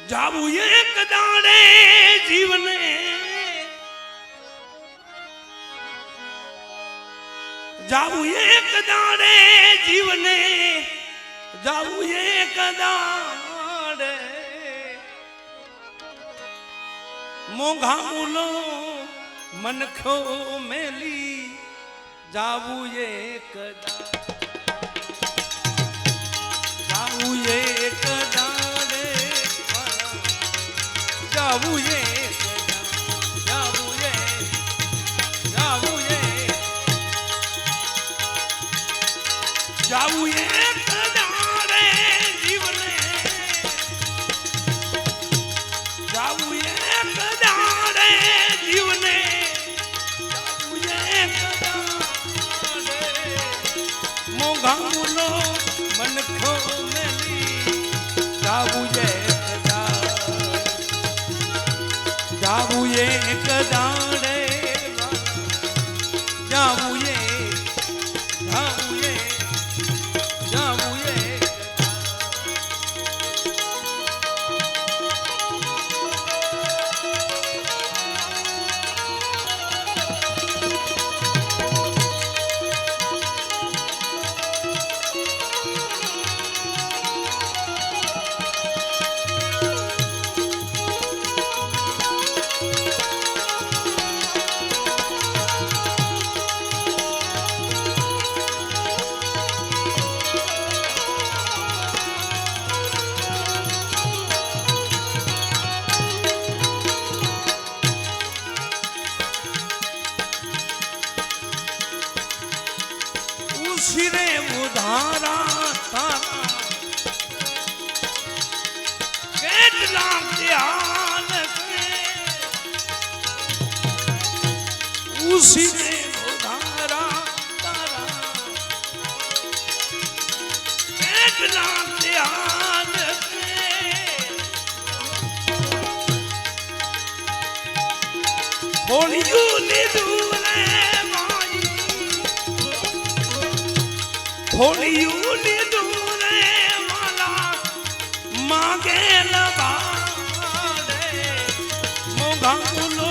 જાવું એક દાડે જીવને જાવું એક દાડે જીવને જાવું એક દાડે મોંઘા મૂલો મનખો મેલી જાવું એક જાવું એક દાડે જાવું એક જાવું એક જાવું એક જાવું એક દાડે જીવને જાવું એક દાડે જીવને જાવું એક દાડે મોંઘા મૂલો મનખો મેલી જાવું એક જાવું એક દાડે જાવું એક જાવું એક જાવું એક ઉછીરે ઉધારા તારા કેટલા ધ્યાન ઉછીરે ઉધારા તારા કેટલા ધ્યાન ખોળિયું લીધું ખોળિયું લીધું રે માલા માગે લબાડે મોંઘા મૂલો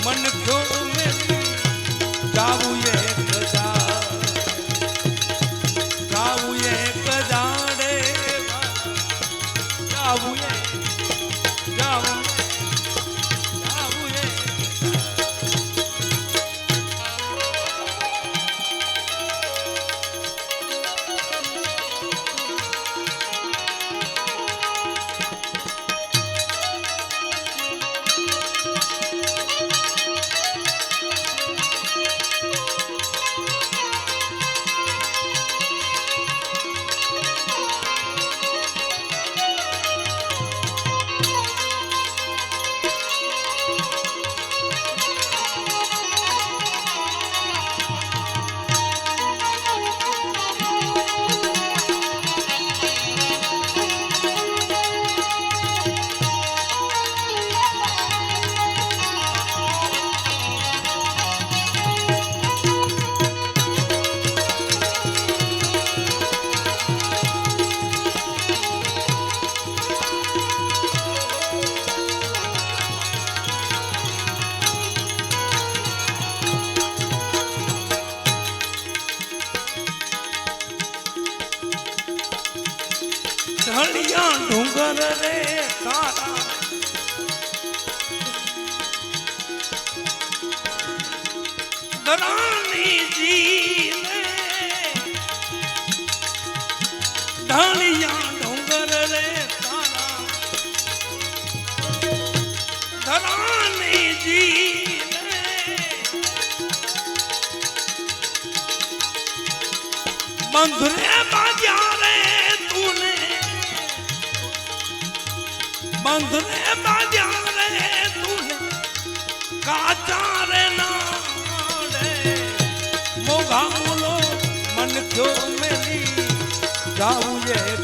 મનખો મેલી જાવું એક જાવું એક દાડે જાવું એક જાવું જાવું એક ઢળિયા ડુંગર રે તારા ધરાણી જીને ઢળિયા ડુંગર રે તારા ધરાણી જીને બંધરે બાજા રે તુને બંધરે બાજા રે તુને કાચા રે નાડે મોંઘા મૂલો મનખો મેલી જાવું એક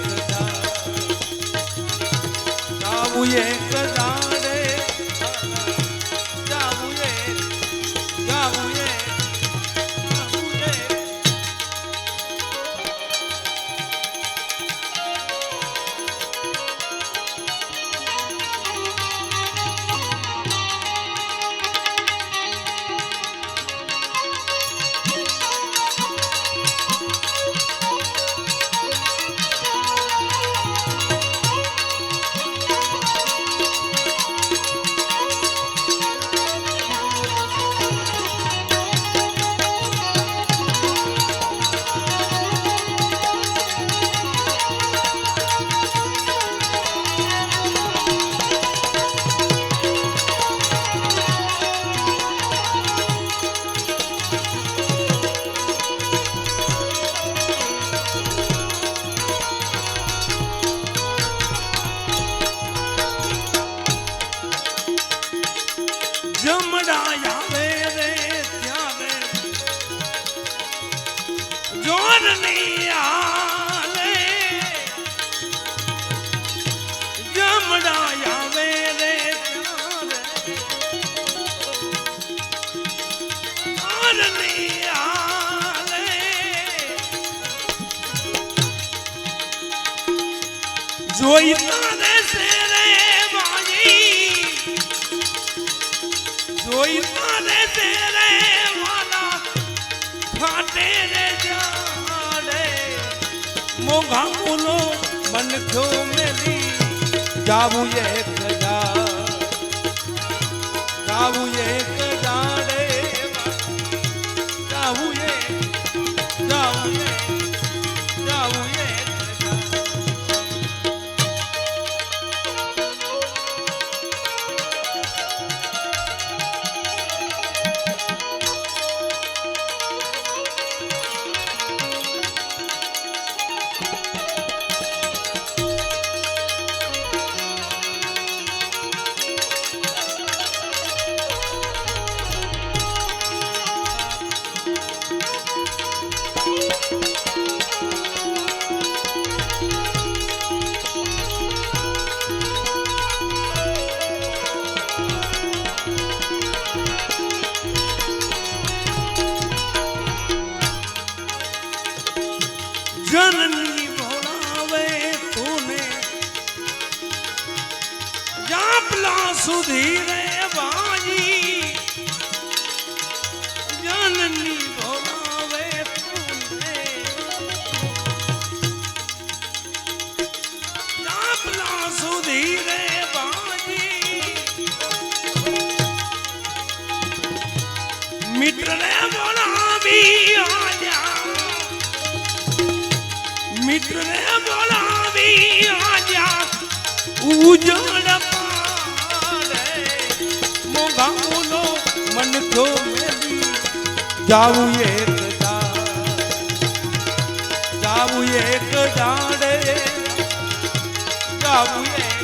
જાવું એક દાડે જાવું એક જાવું એક જાવું એક જોઈતા રહેશે રે માજી, જોઈતા રહેશે રે વાલા, ફાટે રે જાડે મોઘા બોલો મન થયો મેલી જાવું એક જાવું એક જાડે જાવું જાવું જાવું जननी भोलावे तूने जापला सुधी रे बाजी, जननी भोलावे तूने जापला सुधी रे बाजी, मित्र रे बोलावी आजा, मित्र ने बोलावी आजा उजड़ पारे मोगा बोलो मन थो मेली जाऊं एक जाड़े जाऊं एक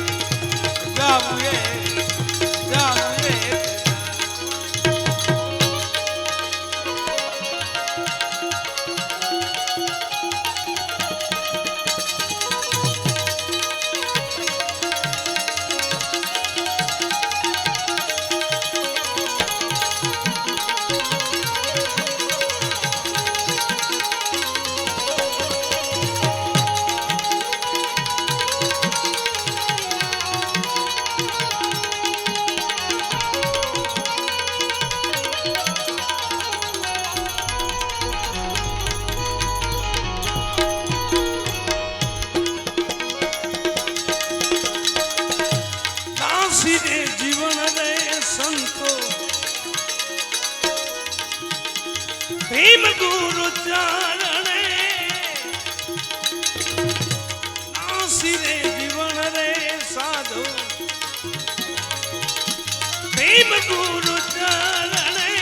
जीवन रे संतो भीम गुरु चरणे नासी रे जीवन रे साधु भीम गुरु चरणे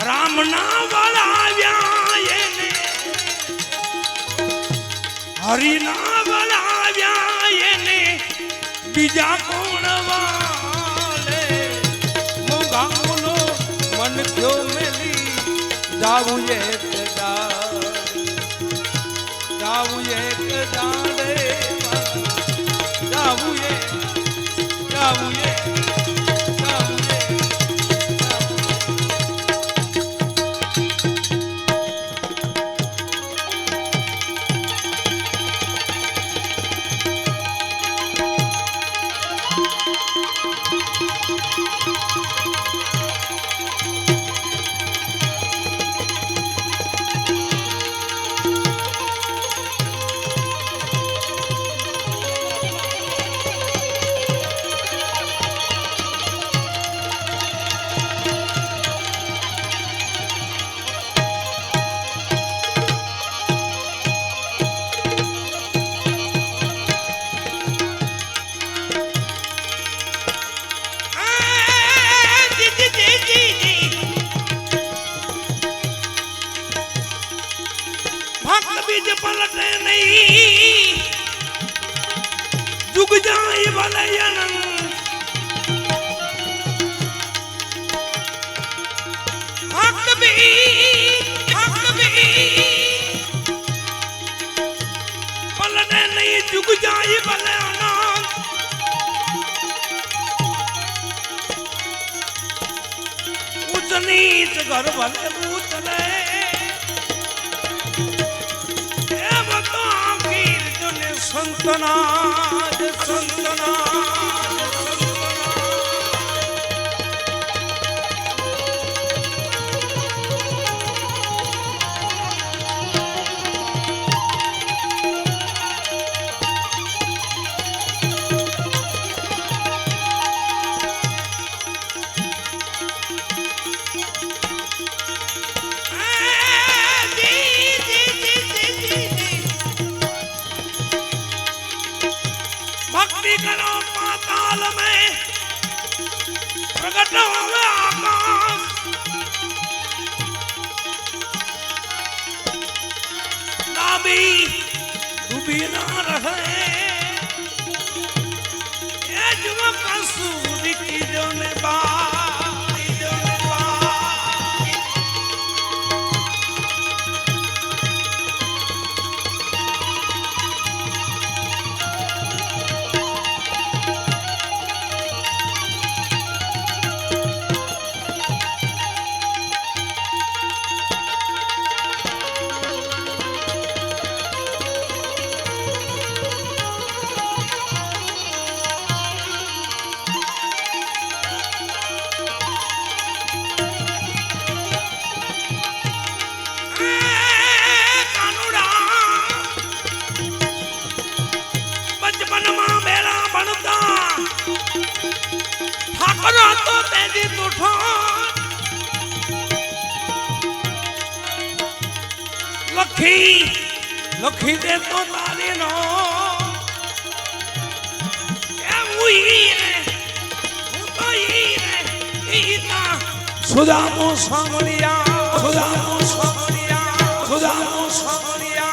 राम ना वळाव्या येने हरि ना वळाव्या येने बीजा कोण वाले मोगा मोनो मन थयो मेली जाऊं एक जाड़े जाऊं बीज पलटे नहीं जुग जाए भलयन हक भी पलटे नहीं जुग जाए भलयन उच नीच घर भले उतले સંતના જ સંતના भक्ति करो पाताल में प्रकट होवे आकाश नाभी डूबी ना रहे ये जुमक सूरी की जो ने तो तेजी उठो लखी लखी दे तो तारी नो क्या हुई रे तो ही रे इतना सुदामो सामरिया सुदामो सामरिया सुदामो सामरिया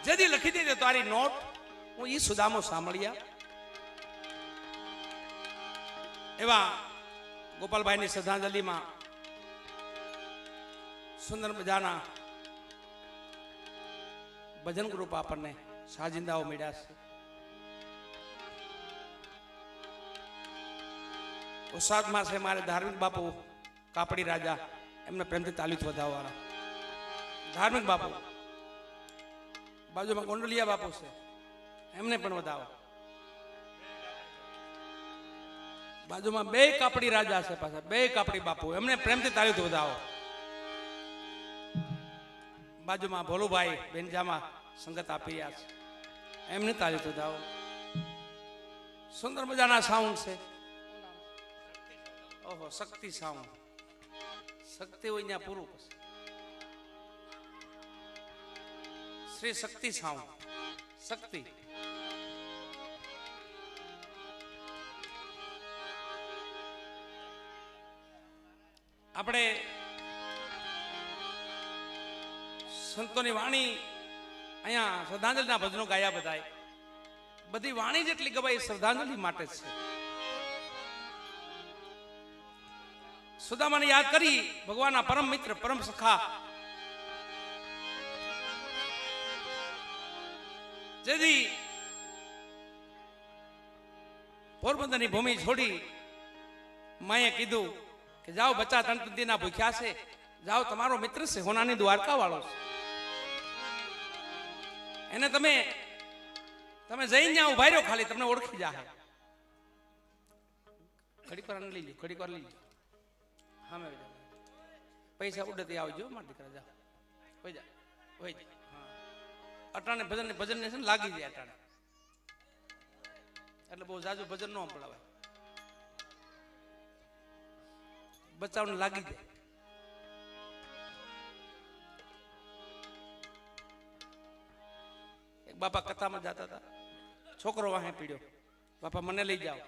जदी लखी दे तारी नोट હું ઈ સુદામો સાંભળ્યા એવા ગોપાલભાઈની શ્રદ્ધાંજલિમાં સુંદર મજાના ભજન ગ્રુપ આપણને સાજિંદાઓ મળ્યા છે ઉસાદમાં છે મારે ધાર્મિક બાપુ કાપડી રાજા એમને પ્રેમથી તાલીમ વધાવવાના ધાર્મિક બાપુ બાજુમાં ગોંડલિયા બાપુ છે એમને પણ વધાવો બાજુમાં બે કાપડી રાજા છે પાછા બે કાપડી બાપુ એમને પ્રેમથી તાળીઓ વધાવો બાજુમાં ભોલુભાઈ બેનજામાં સંગત આપી રહ્યા છે એમને તાળીઓ વધાવો સુંદર મજાના સાઉન્ડ છે ઓહો શક્તિ સાઉન્ડ શક્તિ હોય ત્યાં પૂરું શ્રી શક્તિ સાઉન્ડ શક્તિ આપણે સંતોની વાણી અહીંયા શ્રદ્ધાંજલિના ભજનો ગાયા બધાય બધી વાણી જેટલી ગવાય શ્રદ્ધાંજલિ માટે છે સુદામાને યાદ કરી ભગવાનના પરમ મિત્ર પરમ સખા જેથી પોરબંદરની ભૂમિ છોડી માએ કીધું કે જાઓ બચ્ચા તંતીના ભૂખ્યા છે જાઓ તમારો મિત્ર છે હોનાની દ્વારકા વાળો છે એને તમે જઈને ત્યાં ઉભા રહ્યો ખાલી તમને ઓળખી જાહે ઘડીક વાર લઈ લો ઘડીક વાર લઈ લો હા મેં પૈસા ઉડતી આવજો મારા દીકરા જા હોય જા હોય જા હા અટાણે ભજન ને છે ને લાગી જાય અટાણે એટલે બહુ જાજુ ભજન ન સંભળાવાય બચ્ચાઓને લાગી જાય એક બાપા કથામાં જતા હતા છોકરો વાહે પીડ્યો બાપા મને લઈ જાઓ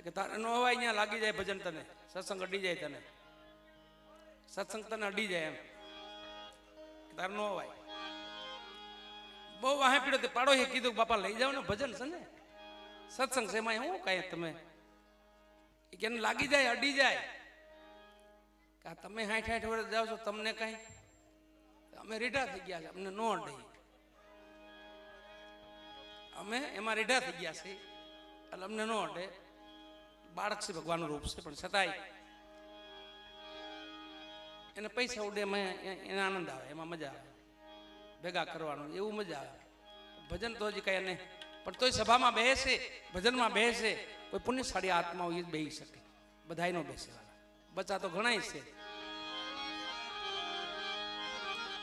કે તારે નો અવાય અહીંયા લાગી જાય ભજન તને સત્સંગ અડી જાય તને સત્સંગ તને અડી જાય એમ તારે નો અવાય બહુ વાહે પીડ્યો તે પાડો એ કીધું બાપા લઈ જાઓ ને ભજન છે ને સત્સંગ છે એમાં હું કઈ તમે કે લાગી જાય અડી જાય કે તમે 60 વર્ષ જાઓ છો તમને કઈ અમે રીઢા થઈ ગયા છે અમને નો અડી અમે એમાં રીઢા થઈ ગયા છે એટલે અમને નો અડે બાળક છે ભગવાનનું રૂપ છે પણ છતાંય એને પૈસા ઉડે એને આનંદ આવે, એમાં મજા આવે, ભેગા કરવાનું એવું મજા આવે. ભજન તો હજી કઈ નહીં, પણ તોય સભામાં બેસે, ભજનમાં બેસે, કોઈ પુણ્યશાળી આત્મા હોય એ જ બેસી શકે, બધાય નો બેસે. બચ્ચા તો ઘણા છે.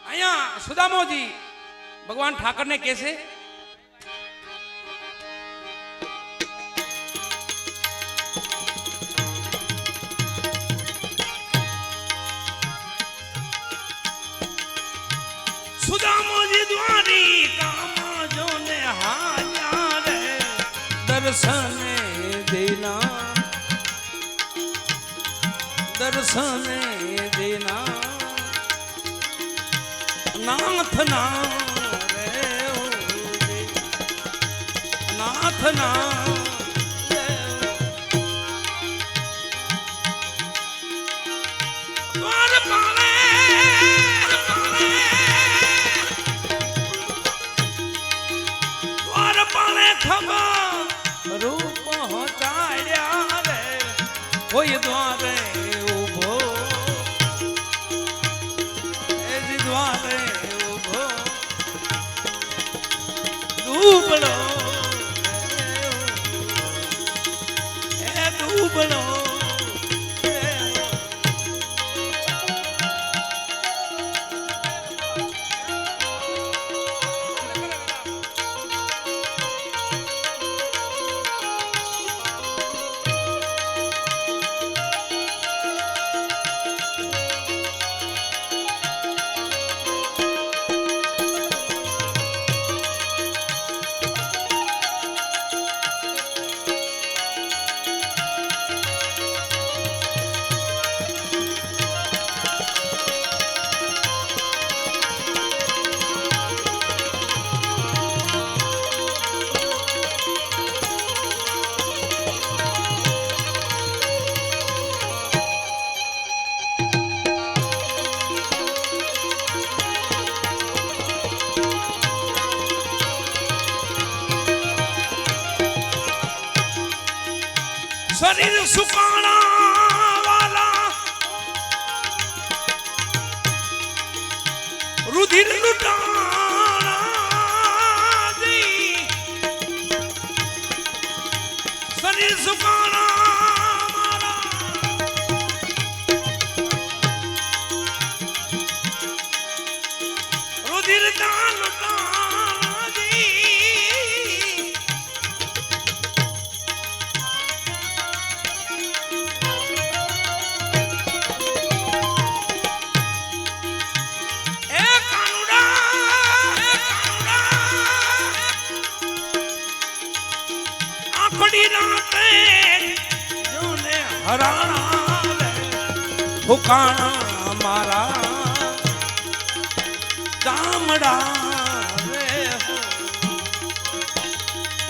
અહીંયા સુદામોજી ભગવાન ઠાકરને કહે છે, સુદામોજી દ્વારી કામ જોને હાલ્યા રે દર્શને દેના, દર્શને દેના નાથના રે નાથના દ્વાર પાલે દ્વાર પાલે ખબર રૂપ પહોંચાડ્યા રે કોઈ દ્વારે ઉભો દ્વારે ઉભો ડૂબલો એ ડૂબલો શરીર સુકાણા વાલા રુધિર લૂંટાણા શરીર સુકાણા મારા રુધિર દાન ફુકાણા મારા ચામડા રે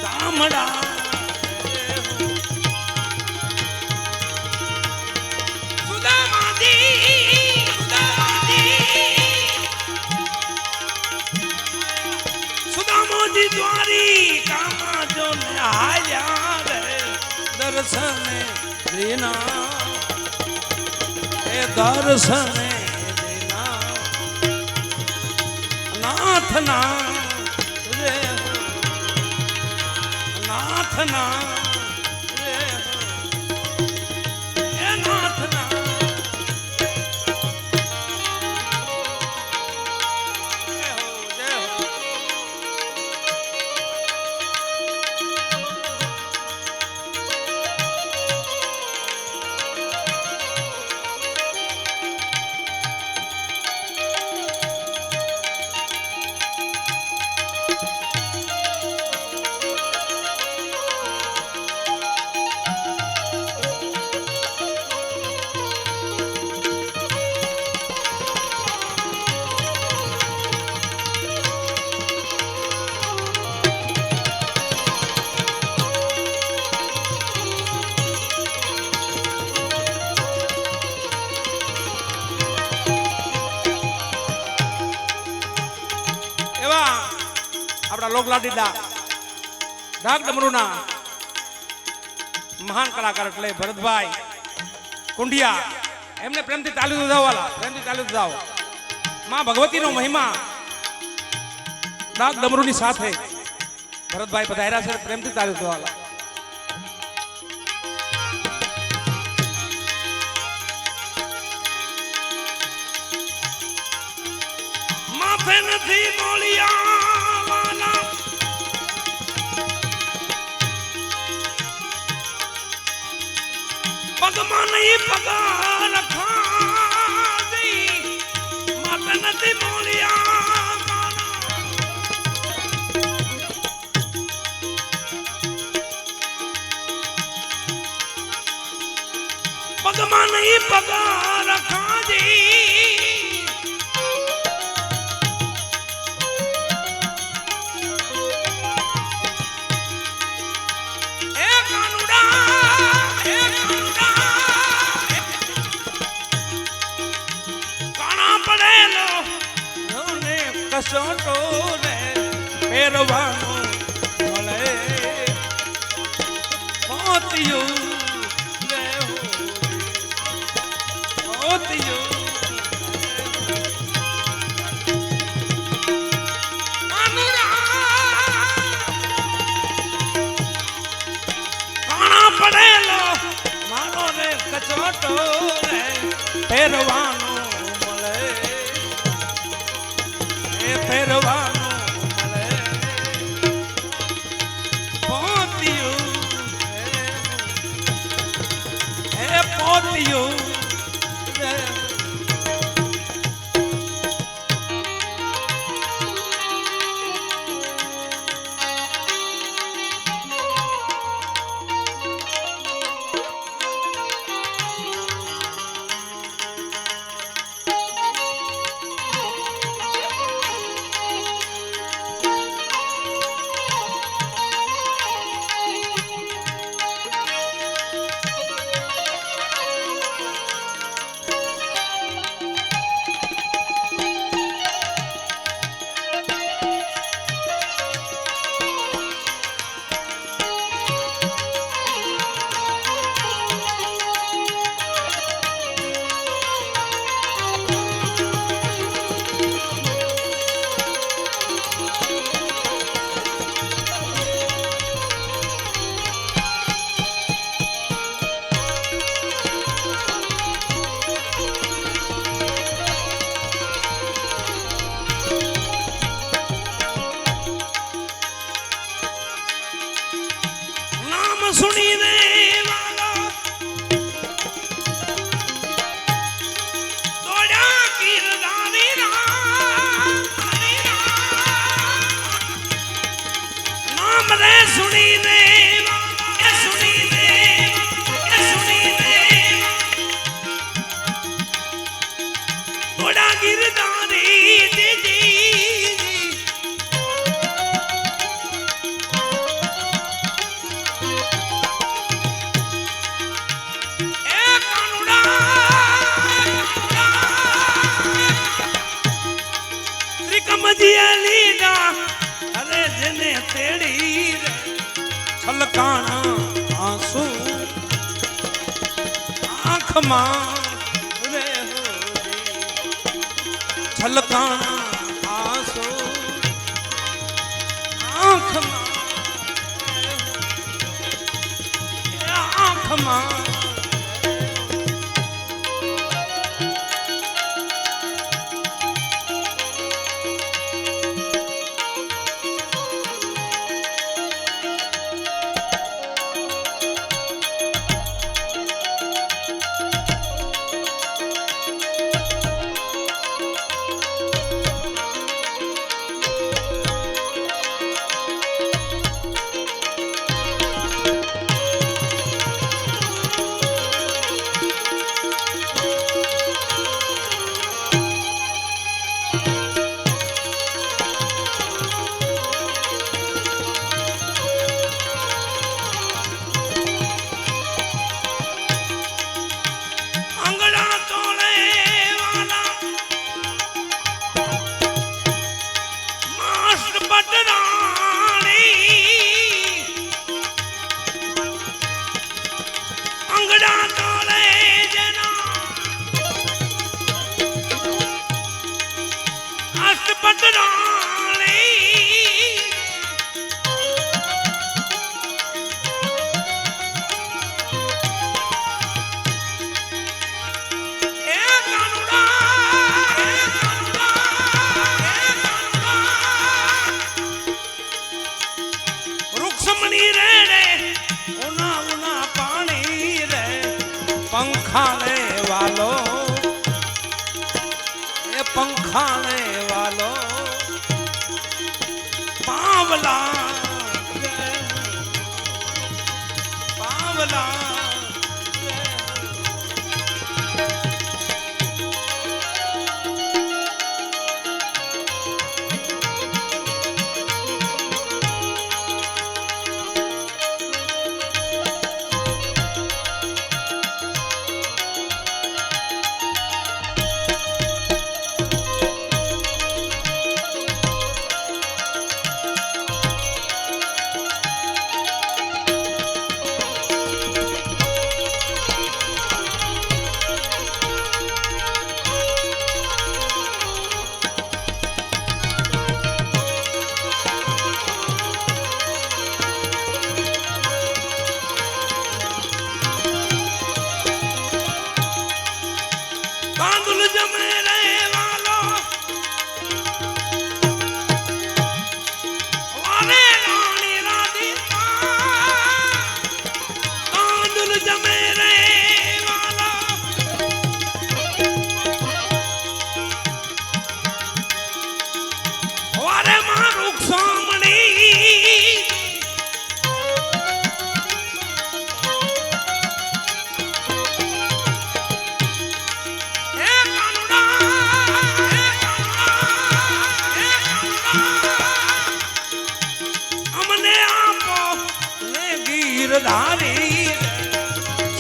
ચામડા સુદામોજી દ્વારી કામા જો ને હાલ્યા રે દર્શને દેના દર્શને દેના નાથના રે નાથના રે એ નાથના લોકલાડીલા ઢાક ડમરૂના મહાન કલાકાર એટલે ભરતભાઈ કુંડિયા એમને પ્રેમથી તાલી ઉદાવો વાલા, પ્રેમથી તાલી ઉદાવો. માં ભગવતીનો મહિમા ડાક ડમરૂની સાથે ભરતભાઈ પધાર્યા છે, પ્રેમથી તાલી ઉદાવો વાલા. માથે નથી મોલિયા વાલા, પગમાં નહીં પગા રખા દઈ, માથે નથી મોલિયા વાલા, પગમાં નહીં પગા રખા દઈ. કસોટો રે પહેરવાનું મળે, મોતિયું રે મોતિયું કાણા પડેલો મારો રે કસોટો રે પહેરવાનું ફેરવાનું મળે, પોતિયું હે પોતિયું. સુણીને વાલા દોડ્યા ગીરધારી નામ રે સુણીને દોડ્યા ગીરધારી દીદી. અરે જેને તેડી છલકાણા આંસુ આંખમાં રે છલકાણા આંસુ આંખમાં આંખમાં. पंखाने वालो ये पंखाने वालो पावला पावला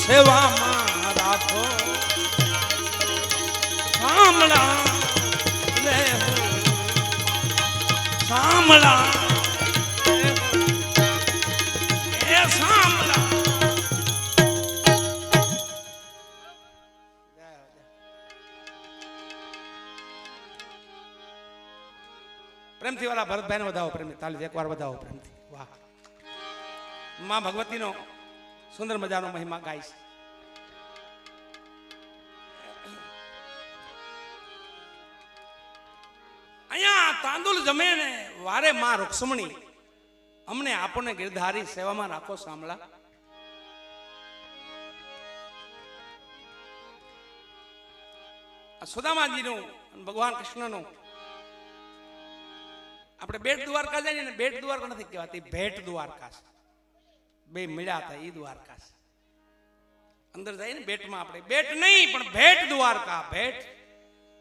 સેવામાં રાખો સામળા રે સામળા એ સામળા પ્રેમથી વાળા ભરતભાઈને વધાવો પ્રેમથી તાલી એકવાર વધાવો પ્રેમથી વાહ માં ભગવતીનો સુંદર મજાનો મહિમા ગાઈશ અહીંયા તાંદુલ જમે ને વારે માં રૂક્ષ્મણી અમને આપણને ગિરધારી સેવામાં રાખો સાંભળા સુદામાજીનું ભગવાન કૃષ્ણનું આપણે બેટ દ્વારકા જઈએ ને બેટ દ્વારકા નથી કહેવાતી ભેટ દ્વારકા બે મળ્યા હતા એ દ્વારકા અંદર જાય ને બેટમાં આપણે બેટ નહીં પણ ભેટ દ્વારકા ભેટ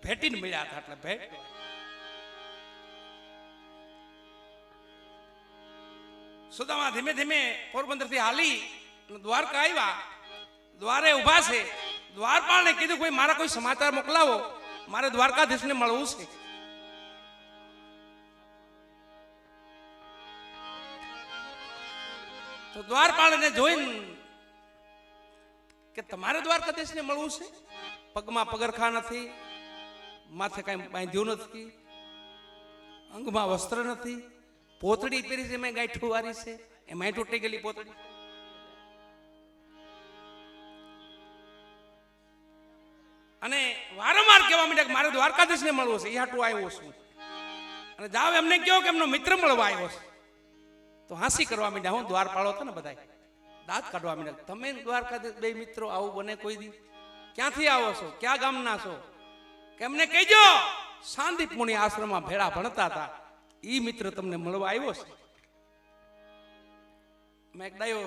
ભેટીને મળ્યા હતા એટલે ભેટ સુદામા ધીમે ધીમે પોરબંદર થી હાલી દ્વારકા આવ્યા દ્વારે ઉભા છે દ્વારપાળને કીધું કોઈ મારા કોઈ સમાચાર મોકલાવો મારે દ્વારકાધીશને મળવું છે તો દ્વારપાળને જોઈને કે તમારે દ્વારકાધીશને મળવું છે પગમાં પગરખા નથી માથે કાંઈ બાંધ્યું નથી અંગમાં વસ્ત્ર નથી પોતડી પહેરી છે એમાં ગાંઠું વારી છે એમાં તૂટી ગયેલી પોતડી અને વારંવાર કહેવા માંડ્યા કે મારે દ્વારકાધીશને મળવું છે એ હાટું આવ્યો છું અને જાવ એમને કહો કે એમનો મિત્ર મળવા આવ્યો છે તો હાંસી કરવા માંડ્યા હું દ્વારપાળો હતો ને બધા દાંત કાઢવા માંડ્યા તમે દ્વારકાધીશ બે મિત્રો આવું બને કોઈ દી ક્યાંથી આવો છો ક્યાં ગામના છો કે એમને કહેજો શાંતિપૂર્ણ આશ્રમમાં ભેળા ભણતા હતા ઈ મિત્ર તમને મળવા આવ્યો છે મેં એક ડાયો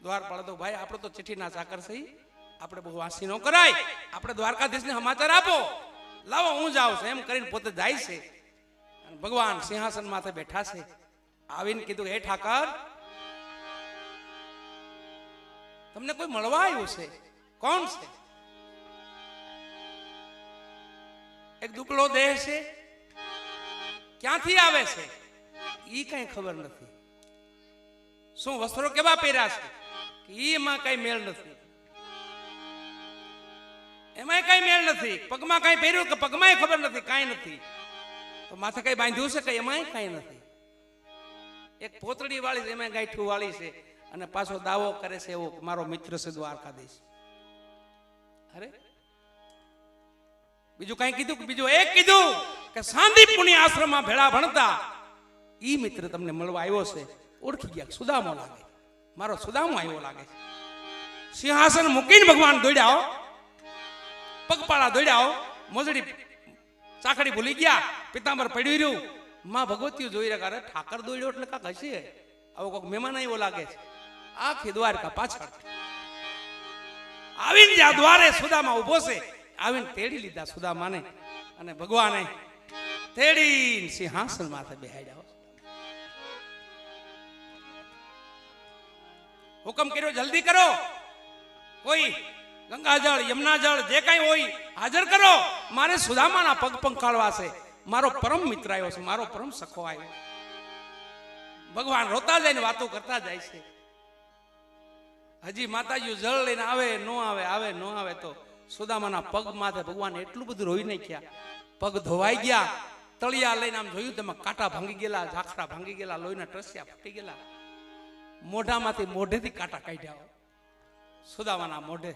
દ્વારપાળ તો ભાઈ આપણે તો ચિઠ્ઠીના ચાકર છે આપણે બહુ વાંસી ન કરાય આપણે દ્વારકાધીશને સમાચાર આપો લાવો હું જાઉં છું એમ કરીને પોતે જાય છે અને ભગવાન સિંહાસન માથે બેઠા છે આવીને કીધું હે ઠાકર તમને કોઈ મળવા આવ્યું છે કોણ છે એક દુકડો દેહ છે ક્યાંથી આવે છે ઈ કઈ ખબર નથી શું વસ્ત્રો કેવા પહેર્યા છે એમાં કઈ મેળ નથી એમાં કઈ મેળ નથી પગમાં કઈ પહેર્યું કે પગમાં ખબર નથી કઈ નથી તો માથે કઈ બાંધ્યું છે કઈ એમાંય કઈ નથી. એક પોતળી વાળી એમાં ગાંઠું વાળી છે અને પાછો દાવો કરે છે એવો મારો મિત્ર છે દ્વારકાધીશ. અરે બીજું કઈ કીધું કે બીજું એક કીધું કે સાંદીપુની આશ્રમમાં ભેળા ભણતા ઈ મિત્ર તમને મળવા આવ્યો છે. ઓળખી ગયા, સુદામો લાગે, મારો સુદામો આવ્યો લાગે. સિંહાસન મૂકીને ભગવાન દોડ્યા, પગપાળા દોડ્યા, મોજડી ચાકડી ભૂલી ગયા, પિતાંબર પડ્યું રહ્યું. માં ભગવતીઓ જોઈ રહ્યા, અરે ઠાકર દોડ્યો એટલે કાક હશે, આવો કોઈક મહેમાન આવ્યો લાગે છે. આખી દ્વારકા પાછળ આવીને જ્યાં દ્વારે સુદામા ઉભો છે, આવીને તેડી લીધા સુદામાને અને ભગવાને તેડીને સિંહાસન માથે બેહાડ્યા. હુકમ કર્યો, જલ્દી કરો, કોઈ ગંગાજળ યમુનાજળ જે કઈ હોય હાજર કરો, મારે સુદામાના પગ પંખાળવા છે. મારો પરમ મિત્ર આવ્યો છે, મારો પરમ સખો આવ્યો. ભગવાન રોતા જાય ને વાતો કરતા જાય છે. હજી માતાજી જળ લઈને આવે નો આવે, આવે નો આવે તો સુદામાના પગ માથે ભગવાન એટલું બધું રોઈ નાખ્યા, પગ ધોવાઈ ગયા. તળિયા લઈને આમ જોયું, તેમાં કાંટા ભાંગી ગયેલા, ઝાખરા ભાંગી ગયેલા, લોહીના ટસિયા ફૂટી ગયેલા. મોઢામાંથી મોઢેથી કાંટા કાઢ્યા, સુદામાના મોઢે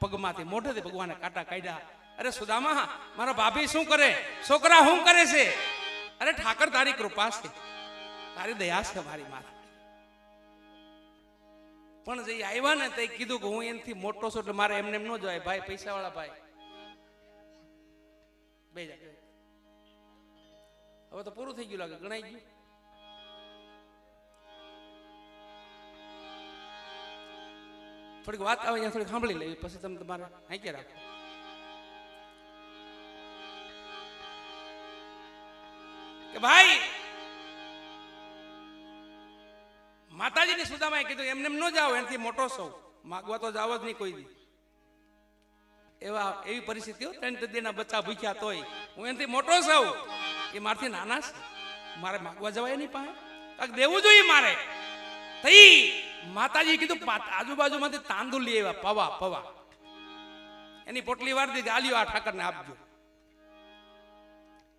પગમાંથી મોઢેથી ભગવાને કાંટા કાઢ્યા. અરે સુદામા, મારા ભાભી શું કરે, છોકરા શું કરે છે? અરે ઠાકર તારી કૃપા છે, તારી દયા છે મારી માથે. પણ જે આવ્યા ને તે કીધું કે હું એનાથી મોટો છું એટલે મારે એમને એમ ન જવાય. ભાઈ પૈસા વાળા ભાઈ બે જા, હવે તો પૂરું થઈ ગયું લાગે, ગણાઈ ગયું. થોડીક વાત આવે ત્યાં થોડી સાંભળી લેવી, પછી તમે તમારે હાંકી રાખો. કે ભાઈ માતાજીની સુદામાએ કીધું એમને ન જાઓ, એનાથી મોટો સૌ, માગવા તો જાવ જ નહીં કોઈ દી. એવી પરિસ્થિતિઓ, 3 દીના બચ્ચા ભૂખ્યા તોય હું એનાથી મોટો સૌ, એ મારથી નાના છે, મારે માગવા જવાય નહીં પાસે, કાંક દેવું જોઈએ મારે. તઈ માતાજી કીધું આજુબાજુમાંથી તાંદુલ લઈ આવ્યા, પવા પવા, એની પોટલી વાર દીધી, આલ્યો આ ઠાકરને આપજો.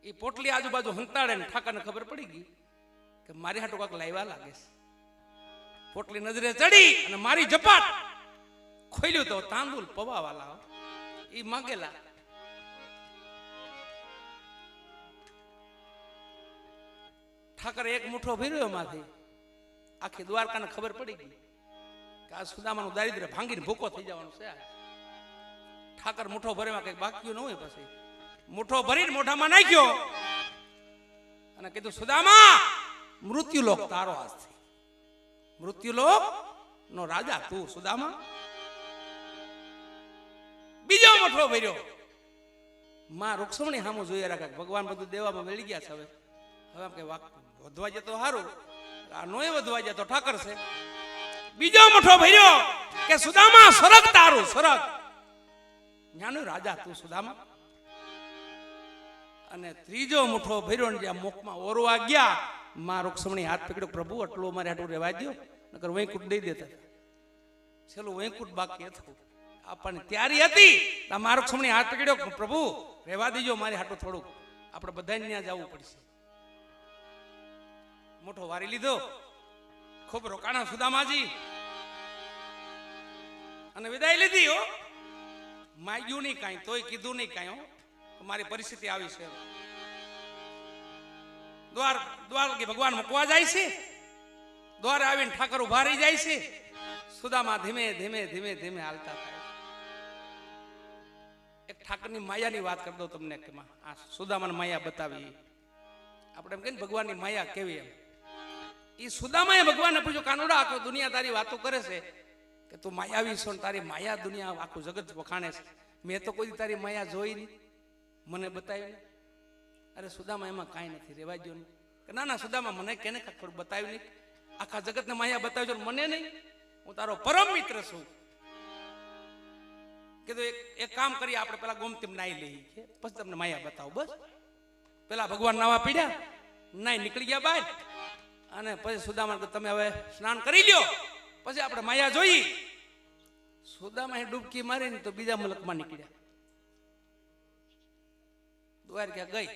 એ પોટલી આજુબાજુ હંતાડે ને ઠાકરને ખબર પડી ગઈ કે મારી હાટુ કાંક લાવ્યા લાગે છે. પોટલી નજરે ચડી અને મારી ઝપાટ ખોલ્યું તો તાંદુલ પવા વાલા ઈ માંગેલા. ઠાકર એક મુઠ્ઠો ભર્યો માંથી, આખી દ્વારકાને ખબર પડી ગઈ કે આ સુદામાનું દારિદ્ર્ય ભાંગીને ભૂકો થઈ જવાનું છે. ઠાકર મુઠ્ઠો ભરેમાં કઈ બાકી ન હોય, પછી મુઠ્ઠો ભરીને મોઢામાં નાખ્યો અને કીધું સુદામા, મૃત્યુલોક તારો આજથી, મૃત્યુલોક નો રાજા તું સુદામા. બીજો મુઠ્ઠો ભર્યો, માં રૂક્ષ્મણી સામું જોઈએ રાખે, ભગવાન બધું દેવામાં મેળી ગયા છે. હવે હવે કે વધવા જાય તો સારું, આ નોય વધવા જાય તો ઠાકર છે. બીજો મુઠ્ઠો ભર્યો કે સુદામા સ્વર્ગ તારું, સ્વર્ગ ન્યાનું રાજા તું સુદામા. અને ત્રીજો મુઠ્ઠો ભર્યો ને જ્યાં મુખમાં ઓરવા ગયા, માં રૂક્ષ્મણી હાથ પકડ્યો, પ્રભુ આટલું અમારે હાટું રહેવા દો, નકર વૈકુંઠ દઈ દેતા. છેલ્લું વૈકુંઠ બાકી હતું, આપણને તૈયારી હતી. માં રૂક્ષ્મણી હાથ પકડ્યો, પ્રભુ રહેવા દીજો મારી હાટું થોડુંક, આપણે બધાને ત્યાં જવું પડશે. મોટો વારી લીધો, ખૂબ રોકાણા સુદામાજી અને વિદાય લીધી. હો માગ્યું નહીં કાંઈ, તોય કીધું નહીં કાંઈ, હો મારી પરિસ્થિતિ આવી છે. દ્વાર કે ભગવાન મૂકવા જાય છે, દ્વારે આવીને ઠાકર ઉભા રહી જાય છે. સુદામા ધીમે ધીમે ધીમે ધીમે હાલતા થાય. એક ઠાકરની માયાની વાત કરી દઉં તમને કે આ સુદામાને માયા બતાવી. આપણે એમ કહીએ ને ભગવાનની માયા કેવી, એમ એ સુદામાએ ભગવાનને પૂછ્યું, કાનુડા આખો દુનિયા તારી વાતો કરે છે કે તું માયાવી છો ને તારી માયા દુનિયા આખું જગત વખાણે છે, મેં તો કોઈ તારી માયા જોઈ નહીં, મને બતાવી. અરે સુદામા એમાં કાંઈ નથી, રેવા દો નહીં. ના ના સુદામા મને કેને થોડું બતાવ્યું નહીં, આખા જગતને માયા બતાવજો, મને નહીં, હું તારો પરમ મિત્ર છું. કીધું એક કામ કરીએ, આપણે પેલા ગોમતી નાઈ લઈએ, પછી તમને માયા બતાવો. બસ પેલા ભગવાન નાવા પીડ્યા, નાઈ નીકળી ગયા બહાર, અને પછી સુદામા તમે હવે સ્નાન કરી લ્યો, પછી આપણે માયા જોઈ. સુદામા ડૂબકી મારીને તો બીજા મુલકમાં નીકળ્યા. દ્વારકા ગઈ,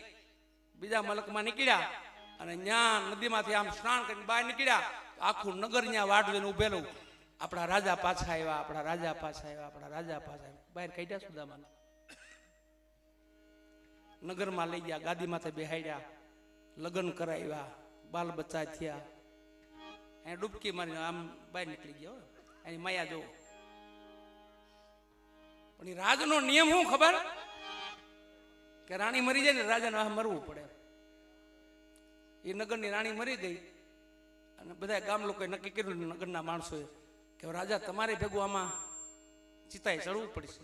બીજા મલકમાં નીકળ્યા અને ન્યા નદીમાંથી આમ સ્નાન કરીને બહાર નીકળ્યા. આખું નગર ન્યા વાટ જોઈને ઉભેલું. આપણા રાજા પાછા આવ્યા, આપણા રાજા પાછા આવ્યા, આપણા રાજા પાછા આવ્યા. બહાર કાઢ્યા સુદામાને. નગરમાં લઈ ગયા, ગાદી માથે બેહાડ્યા, લગ્ન કરાવ્યા, બાલ બચ્ચા થયા. એ ડૂબકી મારીને આમ બહાર નીકળી ગયો. એની માયા જો. પણ એ રાજનો નિયમ શું ખબર? કે રાણી મરી જાય ને રાજાને મરવું પડે. એ નગરની રાણી મરી ગઈ અને બધા ગામ લોકોએ નક્કી કર્યું, નગરના માણસોએ, કે રાજા તમારે ભેગું આમાં ચિતાએ ચડવું પડશે,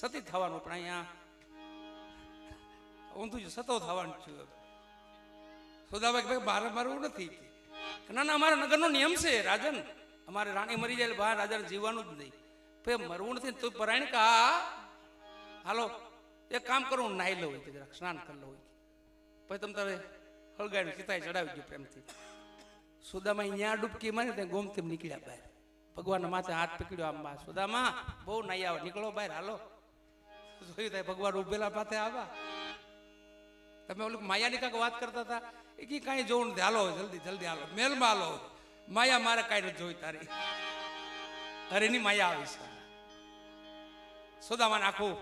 સતી થવાનું. પણ અહીંયા ઊંધું સતો થવાનું છું. સુદાભાઈ ભાઈ મારે મારવું નથી. ના ના, અમારા નગરનો નિયમ છે રાજન, અમારે રાણી મરી જાય બહાર રાજાને જીવવાનું જ નહીં. ભાઈ મરવું નથી તો પરાયણ કા હાલો એક કામ કરો, હું નાહી લઉં, જરાક સ્નાન કરી લઉં, પછી તમે તારે હળગાઈને ચિતાએ ચડાવી ગયું પ્રેમથી. સુદામા અહીંયા ડૂબકી મારી ત્યાં ગોમતી નીકળ્યા બહાર. ભગવાનના માથે હાથ પકડ્યો આમ, સુદામા બહુ નાહી આવે, નીકળો બહાર, હાલો. જોયું થાય ભગવાન ઉભેલા માથે આવા. તમે ઓલું માયાની કાંક વાત કરતા હતા, એ કી કાંઈ જોવું નથી, હાલો જલ્દી જલ્દી હાલો, મેલમાં હાલો, માયા મારે કાંઈ નથી જોઈ તારી. અરે એની માયા આવી છે. સુદામાને આખું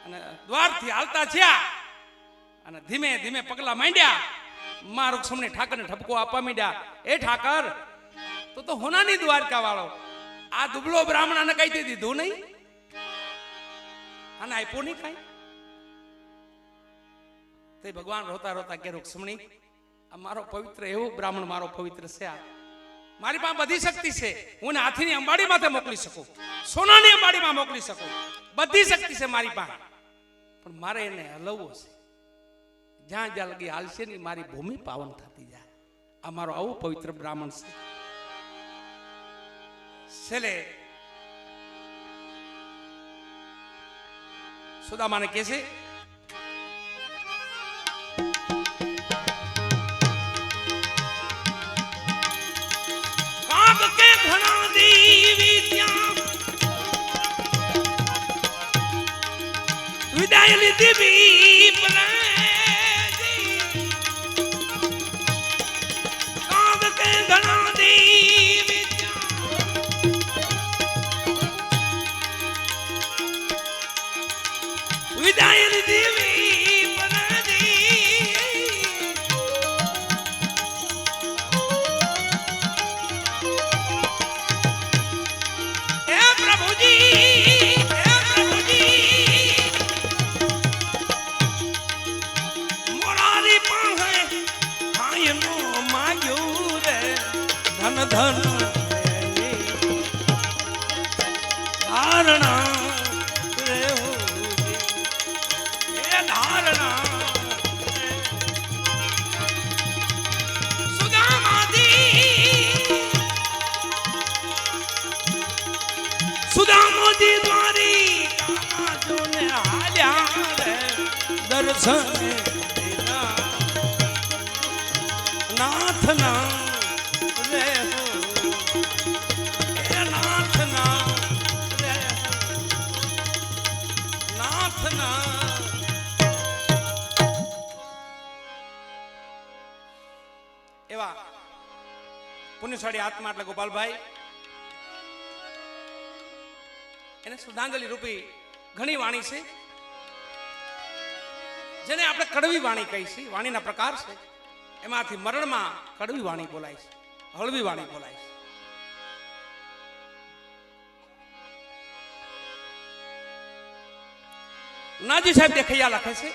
અને દ્વારથી હાલતા થયા અને ધીમે ધીમે પગલા માંડ્યા. મારું સમણી ઠાકરને ઠપકો આપવા માંડ્યા. એ ઠાકર, તો હોનાની દ્વારકા વાળો આ દુબળો બ્રાહ્મણાને કઈ દે દીધું નહીં, અને આપ્યું નહીં કાંઈ. તે ભગવાન રોતા રોતા કે રૂક્ષ્મણી, આ મારો પવિત્ર એવો બ્રાહ્મણ મારો પવિત્ર છે. આ મારી પાસે બધી શક્તિ છે. હું હાથીની અંબાડી માથે મોકલી શકું, સોનાની અંબાડીમાં મોકલી શકું, બધી શક્તિ છે મારી પાસે. પણ મારે એને હલવવો છે. જ્યાં જ્યાં લગી હાલશે ને મારી ભૂમિ પાવન થતી જાય. આ મારો આવો પવિત્ર બ્રાહ્મણ છે. છેલ્લે સુદામાને કહે છે, ઘણા દેવી ત્યાં વિદાય લીધી બી કાગ કે ઘણા દેવી ત્યાં વિદાય લીધી ધન ધારણા ધારણા સુદામોજી દ્વારી જોને હાલ્યા દર્શન નાથના એવા પુણ્યશાળી આત્મા એટલે ગોપાલભાઈ, એને શ્રદ્ધાંજલિ રૂપી ઘણી વાણી છે, જેને આપણે કડવી વાણી કહી છે. વાણીના પ્રકાર છે, એમાંથી મરણમાં કડવી વાણી બોલાય છે, હળવી વાણી બોલાય છે. નાજી સાહેબ દેખૈયા લખે છે,